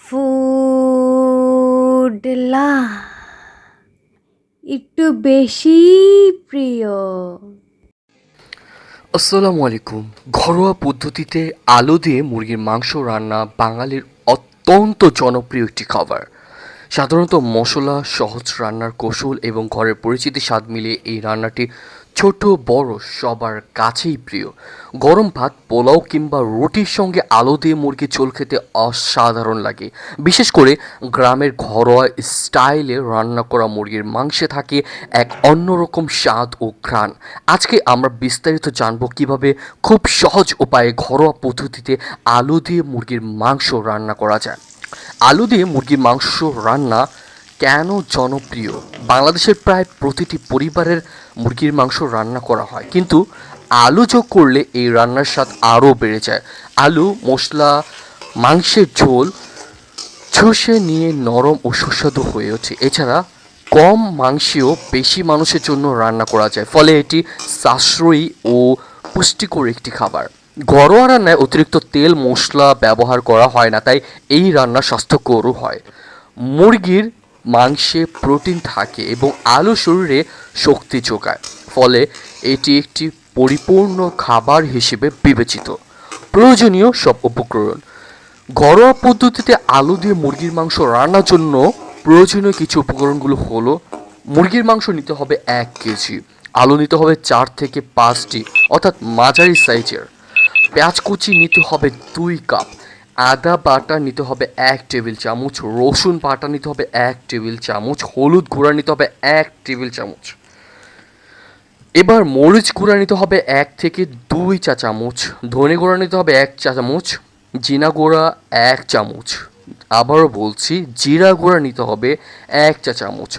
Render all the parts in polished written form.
ফুডলা একটু বেশি প্রিয়। আসসালামু আলাইকুম। ঘরোয়া পদ্ধতিতে আলু দিয়ে মুরগির মাংস রান্না বাঙালির অত্যন্ত জনপ্রিয় একটি খাবার। সাধারণত মশলা, সহজ রান্নার কৌশল এবং ঘরের পরিচিতি স্বাদ মিলিয়ে এই রান্নাটি ছোট বড় সবার কাছেই প্রিয়। গরম ভাত, পোলাও কিংবা রুটির সঙ্গে আলু দিয়ে মুরগির ঝোল খেতে অসাধারণ লাগে। বিশেষ করে গ্রামের ঘরোয়া স্টাইলে রান্না করা মুরগির মাংসে থাকে এক অন্যরকম স্বাদ ও ঘ্রাণ। আজকে আমরা বিস্তারিত জানব কিভাবে খুব সহজ উপায়ে ঘরোয়া পদ্ধতিতে আলু দিয়ে মুরগির মাংস রান্না করা যায়। আলু দিয়ে মুরগির মাংস রান্না কেন জনপ্রিয়? বাংলাদেশের প্রায় প্রতিটি পরিবারের মুরগির মাংস রান্না করা হয়, কিন্তু আলু যোগ করলে এই রান্নার স্বাদ আরও বেড়ে যায়। আলু, মশলা, মাংসের ঝোল চষে নিয়ে নরম ও সুস্বাদু হয়ে ওঠে। এছাড়া কম মাংসেও বেশি মানুষের জন্য রান্না করা যায়, ফলে এটি সাশ্রয়ী ও পুষ্টিকর একটি খাবার। ঘরোয়া রান্নায় অতিরিক্ত তেল মশলা ব্যবহার করা হয় না, তাই এই রান্না স্বাস্থ্যকরও হয়। মুরগির মাংসে প্রোটিন থাকে এবং আলু শরীরে শক্তি যোগায়, ফলে এটি একটি পরিপূর্ণ খাবার হিসেবে বিবেচিত। প্রয়োজনীয় সব উপকরণ: ঘরোয়া পদ্ধতিতে আলু দিয়ে মুরগির মাংস রান্নার জন্য প্রয়োজনীয় কিছু উপকরণগুলো হলো: মুরগির মাংস নিতে হবে 1 কেজি, আলু নিতে হবে 4 থেকে 5টি অর্থাৎ মাঝারি সাইজের, পেঁয়াজ কুচি নিতে হবে 2 কাপ, আদা বাটা নিতে হবে 1 টেবিল চামচ, রসুন বাটা নিতে হবে 1 টেবিল চামচ, হলুদ গুঁড়া নিতে হবে 1 টেবিল চামচ। এবার মরিচ গুঁড়া নিতে হবে 1 থেকে 2 চা চামচ, ধনে গুঁড়া নিতে হবে 1 চা চামচ, জিরা গুঁড়া 1 চামচ, আবারও বলছি জিরা গুঁড়া নিতে হবে 1 চা চামচ,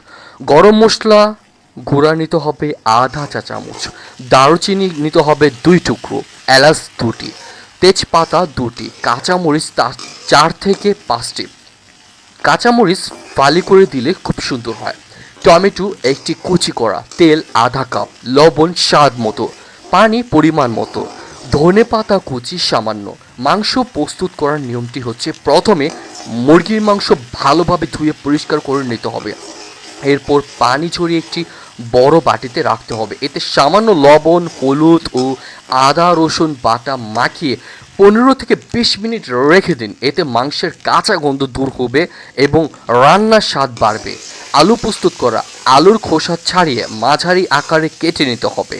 গরম মশলা গুঁড়া নিতে হবে আধা 1 চা চামচ, দারুচিনি নিতে হবে 2 টুকরো, এলাচ 2টি, তেজপাতা 2টি, কাঁচামরিচ 4 থেকে 5টি। কাঁচামরিচ ফালি করে দিলে খুব সুন্দর হয়। টমেটো 1টি কুচি করা, তেল আধা 1 কাপ, লবণ স্বাদ মতো, পানি পরিমাণ মতো, ধনে পাতা কুচি সামান্য। মাংস প্রস্তুত করার নিয়মটি হচ্ছে: প্রথমে মুরগির মাংস ভালোভাবে ধুয়ে পরিষ্কার করে নিতে হবে। এরপর পানি ঝরিয়ে একটি বড় বাটিতে রাখতে হবে। এতে সামান্য লবণ, হলুদ ও আদা রসুন বাটা মাখিয়ে 15 থেকে 20 মিনিট রেখে দিন। এতে মাংসের কাঁচা গন্ধ দূর হবে এবং রান্নার স্বাদ বাড়বে। আলু প্রস্তুত করা: আলুর খোসা ছাড়িয়ে মাঝারি আকারে কেটে নিতে হবে।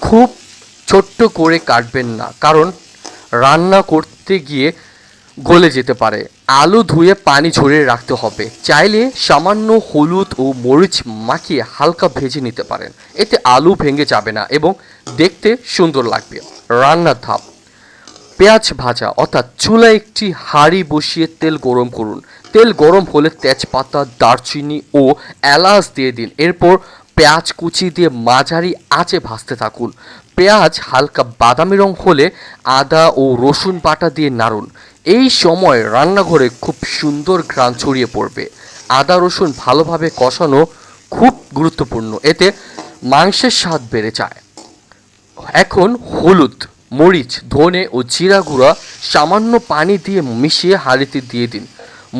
খুব ছোট্ট করে কাটবেন না, কারণ রান্না করতে গিয়ে গলে যেতে পারে। আলু ধুয়ে পানি ঝরিয়ে রাখতে হবে। চাইলে সামান্য হলুদ ও মরিচ মাখিয়ে হালকা ভেজে নিতে পারেন, এতে আলু ভেঙে যাবে না এবং দেখতে সুন্দর লাগবে। রান্নার ধাপ: পেঁয়াজ ভাজা অর্থাৎ চুলায় একটি হাঁড়ি বসিয়ে তেল গরম করুন। তেল গরম হলে তেজপাতা, দারচিনি ও এলাচ দিয়ে দিন। এরপর পেঁয়াজ কুচি দিয়ে মাঝারি আঁচে ভাজতে থাকুন। পেঁয়াজ হালকা বাদামি রং হলে আদা ও রসুন বাটা দিয়ে নাড়ুন। এই সময় রান্নাঘরে খুব সুন্দর ঘ্রাণ ছড়িয়ে পড়বে। আদা রসুন ভালোভাবে কষানো খুব গুরুত্বপূর্ণ, এতে মাংসের স্বাদ বেড়ে যায়। এখন হলুদ, মরিচ, ধনে ও জিরা গুঁড়া সামান্য পানি দিয়ে মিশিয়ে হাঁড়িতে দিয়ে দিন।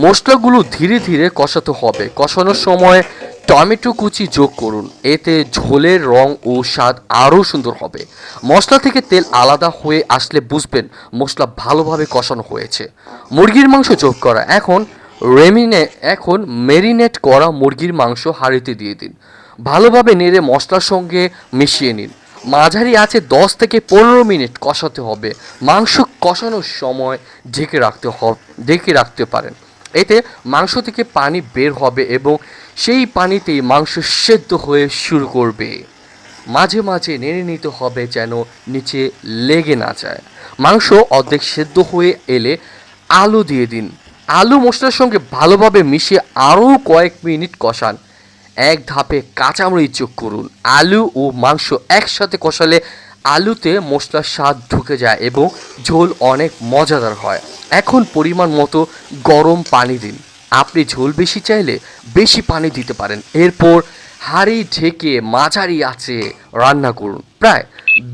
মশলাগুলো ধীরে ধীরে কষাতে হবে। কষানোর সময় টমেটো কুচি যোগ করুন, এতে ঝোলের রং ও স্বাদ আরও সুন্দর হবে। মশলা থেকে তেল আলাদা হয়ে আসলে বুঝবেন মশলা ভালোভাবে কষানো হয়েছে। মুরগির মাংস যোগ করা: এখন ম্যারিনেট করা মুরগির মাংস হাঁড়িতে দিয়ে দিন। ভালোভাবে নেড়ে মশলার সঙ্গে মিশিয়ে নিন। মাঝারি আঁচে 10 থেকে 15 মিনিট কষাতে হবে। মাংস কষানোর সময় ঢেকে রাখতে পারেন, এতে মাংস থেকে পানি বের হবে এবং সেই পানিতেই মাংস সেদ্ধ হয়ে শুরু করবে। মাঝে মাঝে নেড়ে নিতে হবে যেন নিচে লেগে না যায়। মাংস অর্ধেক সেদ্ধ হয়ে এলে আলু দিয়ে দিন। আলু মশলার সঙ্গে ভালোভাবে মিশিয়ে আরও কয়েক মিনিট কষান। এক ধাপে কাঁচামরিচ যোগ করুন। আলু ও মাংস একসাথে কষালে আলুতে মশলার স্বাদ ঢুকে যায় এবং ঝোল অনেক মজাদার হয়। এখন পরিমাণ মতো গরম পানি দিন। আপনি ঝোল বেশি চাইলে বেশি পানি দিতে পারেন। এরপর হাঁড়ি ঢেকে মাঝারি আঁচে রান্না করুন প্রায়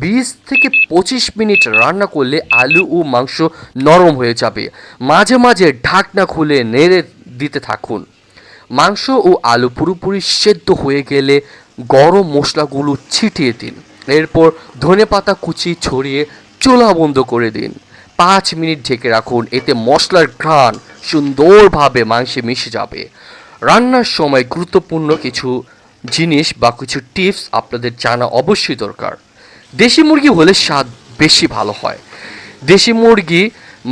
20 থেকে 25 মিনিট রান্না করলে আলু ও মাংস নরম হয়ে যাবে। মাঝে মাঝে ঢাকনা খুলে নেড়ে দিতে থাকুন। মাংস ও আলু পুরোপুরি সেদ্ধ হয়ে গেলে গরম মশলাগুলো ছিটিয়ে দিন। এরপর ধনেপাতা কুচি ছড়িয়ে চুলা বন্ধ করে দিন। 5 মিনিট ঢেকে রাখুন, এতে মশলার ঘ্রাণ সুন্দরভাবে মাংসে মিশে যাবে। রান্নার সময় গুরুত্বপূর্ণ কিছু জিনিস বা কিছু টিপস আপনাদের জানা অবশ্যই দরকার। দেশি মুরগি হলে স্বাদ বেশি ভালো হয়। দেশি মুরগি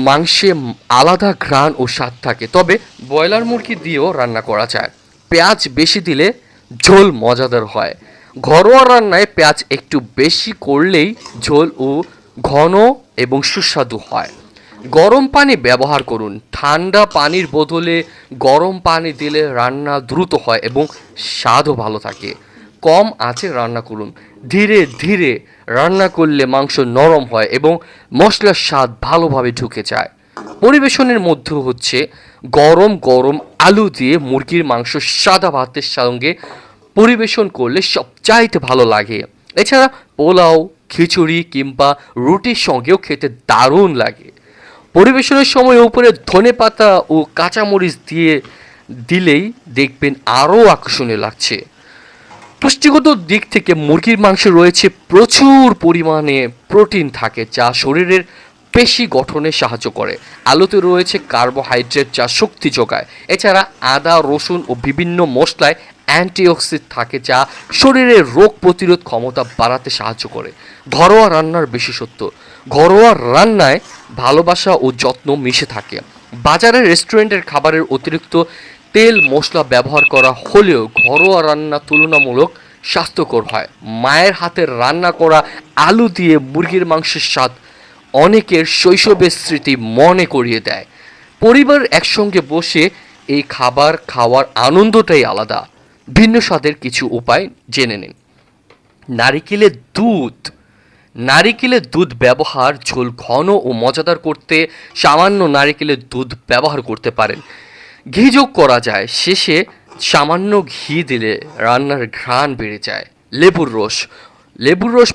মাংসে আলাদা ঘ্রাণ ও স্বাদ থাকে, তবে ব্রয়লার মুরগি দিয়েও রান্না করা যায়। পেঁয়াজ বেশি দিলে ঝোল মজাদার হয়। ঘরোয়া রান্নায় পেঁয়াজ একটু বেশি করলেই ঝোল ও ঘন এবং সুস্বাদু হয়। গরম পানি ব্যবহার করুন। ঠান্ডা পানির বদলে গরম পানি দিলে রান্না দ্রুত হয় এবং স্বাদও ভালো থাকে। কম আঁচে রান্না করুন। ধীরে ধীরে রান্না করলে মাংস নরম হয় এবং মশলার স্বাদ ভালোভাবে ঢুকে যায়। পরিবেশনের মধ্যে হচ্ছে গরম গরম আলু দিয়ে মুরগির মাংস সাদা ভাতের সঙ্গে পরিবেশন করলে সবচাইতে ভালো লাগে। এছাড়া পোলাও, খিচুড়ি কিংবা রুটির সঙ্গেও খেতে দারুণ লাগে। পরিবেশনের সময় উপরে ধনেপাতা ও কাঁচামরিচ দিলেই দেখবেন আরও আকর্ষণীয় লাগছে। পুষ্টিগত দিক থেকে মুরগির মাংসে রয়েছে প্রচুর পরিমাণে প্রোটিন থাকে, যা শরীরের পেশি গঠনে সাহায্য করে। আলুতে রয়েছে কার্বোহাইড্রেট, যা শক্তি যোগায়। এছাড়া আদা, রসুন ও বিভিন্ন মশলায় অ্যান্টিঅক্সিডেন্ট থাকে, যা শরীরের রোগ প্রতিরোধ ক্ষমতা বাড়াতে সাহায্য করে। ঘরোয়া রান্নার বিশেষত্ব: ঘরোয়া রান্নায় ভালোবাসা ও যত্ন মিশে থাকে। বাজারের রেস্টুরেন্টের খাবারের অতিরিক্ত তেল মশলা ব্যবহার করা হলেও ঘরোয়া রান্না তুলনামূলক স্বাস্থ্যকর হয়। মায়ের হাতের রান্না করা আলু দিয়ে মুরগির মাংসের স্বাদ অনেকের শৈশবের স্মৃতি মনে করিয়ে দেয়। পরিবার একসঙ্গে বসে এই খাবার খাওয়ার আনন্দটাই আলাদা। ভিন্ন স্বাদের কিছু উপায় জেনে নিন। নারিকেলের দুধ। নারিকেলের দুধ ব্যবহার: ঝোল ঘন ও মজাদার করতে সামান্য নারিকেলের দুধ ব্যবহার করতে পারেন। ঘি যোগ করা যায়, শেষে সামান্য ঘি দিলে রান্নার ঘ্রাণ বেড়ে যায়। লেবুর রস। লেবুর রস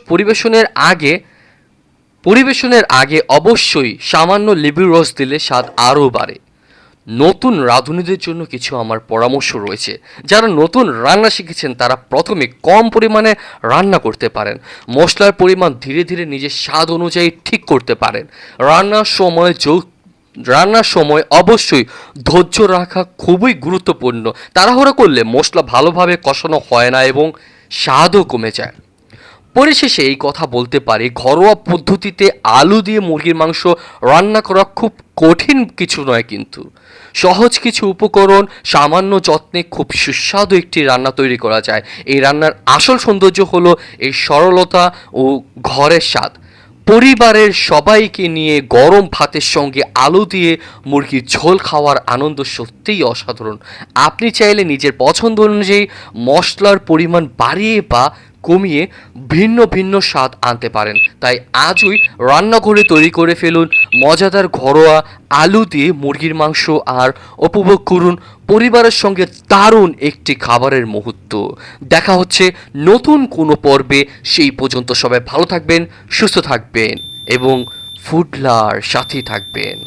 পরিবেশনের আগে অবশ্যই সামান্য লেবুর রস দিলে স্বাদ আরও বাড়ে। নতুন রাঁধুনিদের জন্য কিছু আমার পরামর্শ রয়েছে। যারা নতুন রান্না শিখেছেন তারা প্রথমে কম পরিমাণে রান্না করতে পারেন। মশলার পরিমাণ ধীরে ধীরে নিজের স্বাদ অনুযায়ী ঠিক করতে পারেন। রান্নার সময় অবশ্যই ধৈর্য রাখা খুবই গুরুত্বপূর্ণ। তাড়াহুড়ো করলে মশলা ভালোভাবে কষানো হয় না এবং স্বাদও কমে যায়। পরিশেষে এই কথা বলতে পারি, ঘরোয়া পদ্ধতিতে আলু দিয়ে মুরগির মাংস রান্না করা খুব কঠিন কিছু নয়, কিন্তু সহজ কিছু উপকরণ, সামান্য যত্নে খুব সুস্বাদু একটি রান্না তৈরি করা যায়। এই রান্নার আসল সৌন্দর্য হলো এই সরলতা ও ঘরের স্বাদ। পরিবারের সবাইকে নিয়ে গরম ভাতের সঙ্গে আলু দিয়ে মুরগির ঝোল খাওয়ার আনন্দ সত্যিই অসাধারণ। আপনি চাইলে নিজের পছন্দ অনুযায়ী মশলার পরিমাণ বাড়িয়ে বা কমিয়ে ভিন্ন ভিন্ন স্বাদ আনতে পারেন। তাই আজই রান্নাঘরে তৈরি করে ফেলুন মজাদার ঘরোয়া আলু দিয়ে মুরগির মাংস আর উপভোগ করুন পরিবারের সঙ্গে দারুণ একটি খাবারের মুহূর্ত। দেখা হচ্ছে নতুন কোনো পর্বে। সেই পর্যন্ত সবাই ভালো থাকবেন, সুস্থ থাকবেন এবং ফুডলার সাথেই থাকবেন।